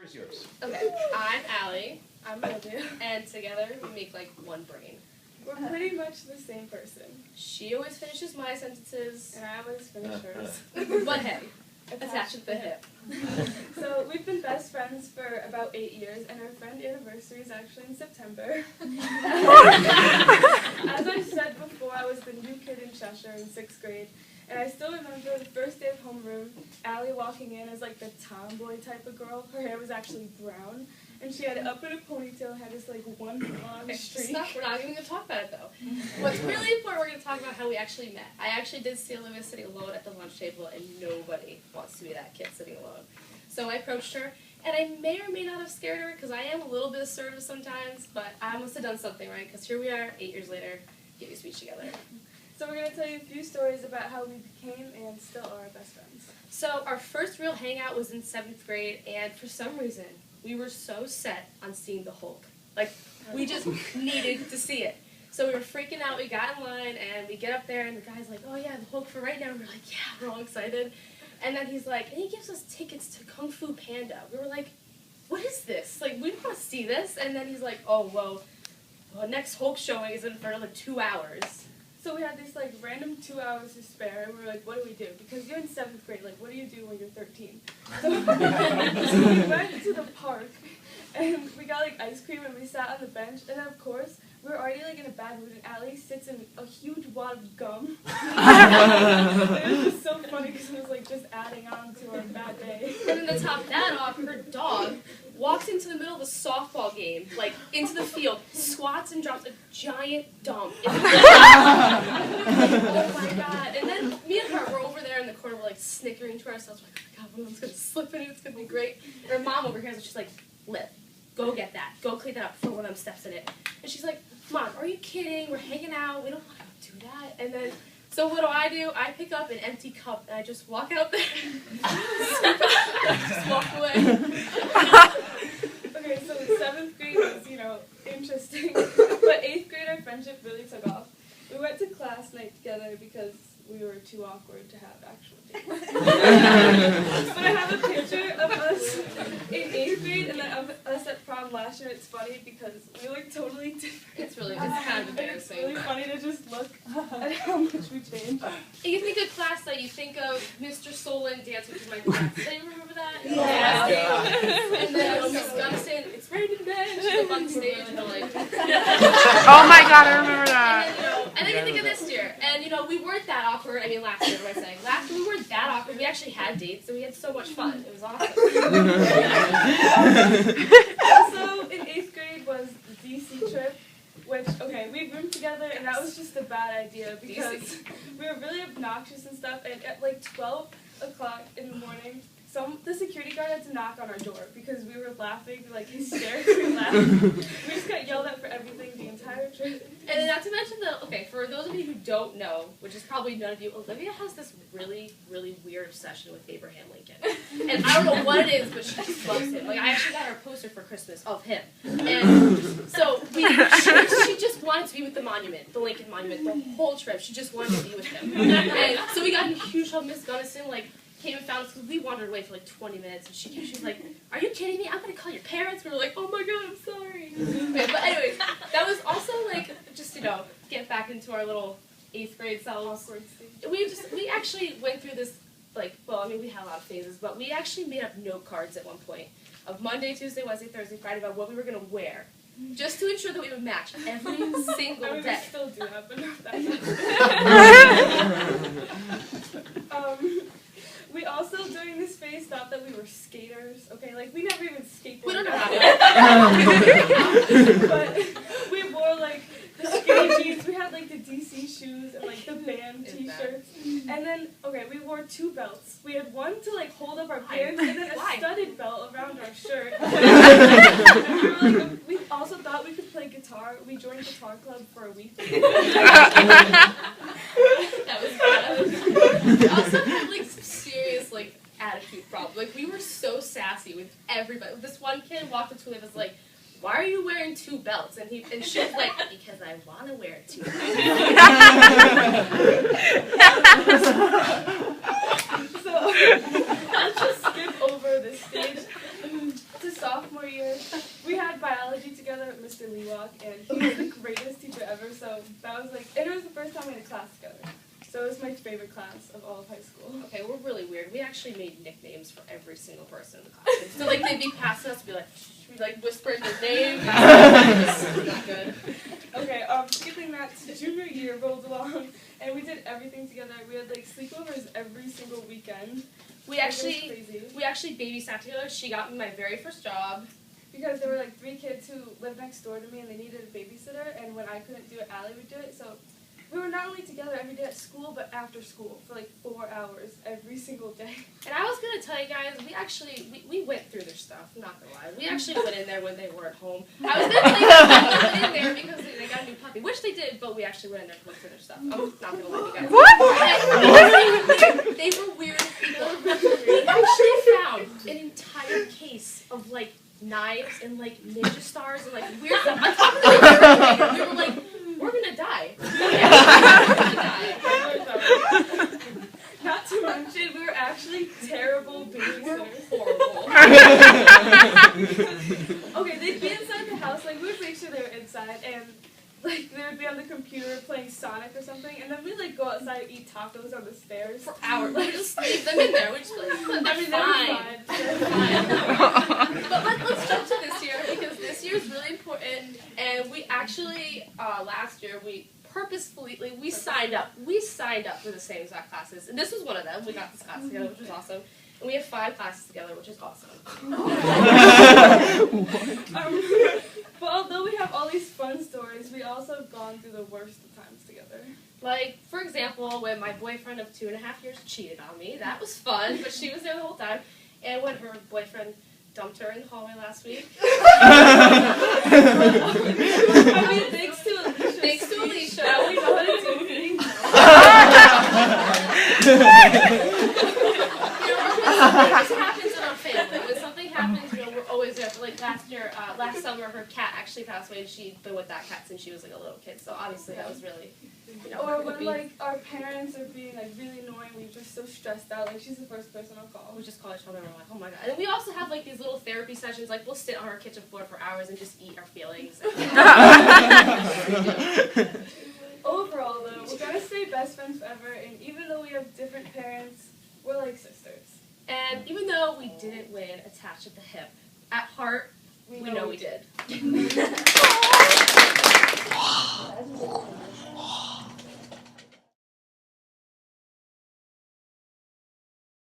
is yours. Okay, I'm Allie, I'm Olivia. and together we make like one brain. We're pretty much the same person. She always finishes my sentences, And I always finish hers. but hey, attached at the hip. So we've been best friends for about 8 years, and our friend anniversary is actually in September. As I said before, I was the new kid in Cheshire in 6th grade, and I still remember the first day of homeroom, Allie walking in as like the tomboy type of girl. Her hair was actually brown, and she had it up in a ponytail, had this like one long streak. Stop, we're not even going to talk about it though. What's really important, we're going to talk about how we actually met. I actually did see Olivia sitting alone at the lunch table, and nobody wants to be that kid sitting alone. So I approached her, and I may or may not have scared her, because I am a little bit assertive sometimes, but I must have done something right, because here we are, 8 years later, getting a speech together. So we're going to tell you a few stories about how we became and still are best friends. So our first real hangout was in 7th grade, and for some reason, we were so set on seeing the Hulk. Like, we just needed to see it. So we were freaking out, we got in line, and we get up there, and the guy's like, oh yeah, the Hulk for right now. And we're like, yeah, we're all excited. And then he's like, and he gives us tickets to Kung Fu Panda. We were like, what is this? Like, we want to see this. And then he's like, oh, well, next Hulk showing is in for another 2 hours. So we had these like random 2 hours to spare, and we were like, what do we do? Because you're in 7th grade, like what do you do when you're 13? So we went to the park, and we got like ice cream, and we sat on the bench, and then of course, we were already like in a bad mood, and Allie sits in a huge wad of gum. It was just so funny because it was like just adding on to our bad day. And then to top that off, her dog walks into the middle of a softball game, like into the field, squats and drops a giant dump. Oh my god. And then me and her were over there in the corner, we're like snickering to ourselves, like, oh my god, one of them's gonna slip in it, it's gonna be great. And her mom over here is just like, Liv, go get that. Go clean that up before one of them steps in it. And she's like, Mom, are you kidding? We're hanging out, we don't want to do that. And then, so what do? I pick up an empty cup and I just walk out there. Just walk away. Okay, so 7th grade was, interesting. But 8th grade, our friendship really took off. We went to class night together because we were too awkward to have actual dates. But I have a picture of us in 8th grade and then of us at prom last year. It's funny because we look totally different. It's kind of And it's embarrassing. really funny to just look at how much we changed. You think of class night, you think of Mr. Solon dancing through my class. Do you remember that? Yeah. And then Miss Gunnison, it's raining men. She's up on stage and they're like. Oh my god, I remember that. And then you think of this year, and we weren't that awkward. I mean, last year, what am I saying? Last year we weren't that awkward. We actually had dates, and we had so much fun. It was awesome. Also, in 8th grade was the DC trip, which, okay, we roomed together, and that was just a bad idea because we were really obnoxious and stuff, and at like 12 o'clock in the morning, the security guard had to knock on our door because we were laughing, like hysterically laughing. We just got yelled at for everything the entire trip. And then not to mention for those of you who don't know, which is probably none of you, Olivia has this really, really weird obsession with Abraham Lincoln. And I don't know what it is, but she just loves him. Like, I actually got her a poster for Christmas of him. And so she just wanted to be with the monument, the Lincoln Monument, the whole trip. She just wanted to be with him. And so we got in a huge trouble. Miss Gunnison, came and found us because we wandered away for like 20 minutes, and she was like, are you kidding me? I'm going to call your parents. We were like, oh my god, I'm sorry. Okay, but anyways, that was also just, get back into our little 8th grade selves. Awkward stage. We actually went through this, we had a lot of phases, but we actually made up note cards at one point of Monday, Tuesday, Wednesday, Thursday, Friday about what we were going to wear, just to ensure that we would match every single I mean, day. we still do that, but not that much. We also, during this phase, thought that we were skaters, okay? Like, we never even skateboarded. We don't know how But we wore, the skinny jeans. We had, the DC shoes and, the band t-shirts. And then, okay, we wore 2 belts. We had one to, hold up our pants, and then a studded belt around our shirt. And we also thought we could play guitar. We joined a guitar club for a week. That was bad. We also had, serious, attitude problem. We were so sassy with everybody. This one kid walked up to me and was like, why are you wearing 2 belts? And she was like, because I want to wear 2 belts. So, let's just skip over this stage to first time we had a class together. So it was my favorite class of all of high school. Okay, we're really weird. We actually made nicknames for every single person in the class. So like they'd be passing us, be like, we'd like whisper their name. This is not good. Okay, skipping that, junior year rolled along, and we did everything together. We had like sleepovers every single weekend. We It was actually crazy. babysat together. She got me my very first job. Because there were like 3 kids who lived next door to me and they needed a babysitter, and when I couldn't do it, Allie would do it. So we were not only together every day at school, but after school for like 4 hours every single day. And I was gonna tell you guys, we went through their stuff. I'm not gonna lie. We actually went in there when they were at home. I was gonna tell you guys that we went in there because they got a new puppy, which they did, but we actually went in there to look for their stuff. I'm not gonna lie to you guys. What? They were weird people. We actually found an entire case of like knives and like ninja stars and like weird stuff on top of the refrigerator. We were like, we're gonna die. We're gonna die. Not to mention, we were actually terrible babysitters. Horrible. Okay, they'd be inside the house, like we would make sure they were inside, and like they would be on the computer playing Sonic or something, and then we'd like go outside and eat tacos on the stairs. For hours. We just leave them in there. We just like, I mean, fine. they were fine. But let's jump to this year because this year is really important. And we actually last year we purposefully we signed up. We signed up for the same exact classes, and this was one of them. We got this class together, which was awesome. And we have 5 classes together, which is awesome. But although we have all these fun stories, we also have gone through the worst of times together. Like, for example, when my boyfriend of 2.5 years cheated on me, that was fun, but she was there the whole time. And when her boyfriend dumped her in the hallway last week. I mean, thanks to Alicia. Thanks to Alicia. Now we know how to do things. Something just happens in our family. When something happens, we're always there. Like last summer, her cat actually passed away, and she'd been with that cat since she was like a little kid. So obviously, that was really, Or when like our parents are being like really annoying, we're just so stressed out. Like she's the first person I'll call. We just call each other and we're like, oh my god. And we also have like these little therapy sessions. Like we'll sit on our kitchen floor for hours and just eat our feelings. Overall, though, we're gonna stay best friends forever. And even though we have different parents, we're like sisters. And even though we didn't win attached at the hip, at heart, we know we did.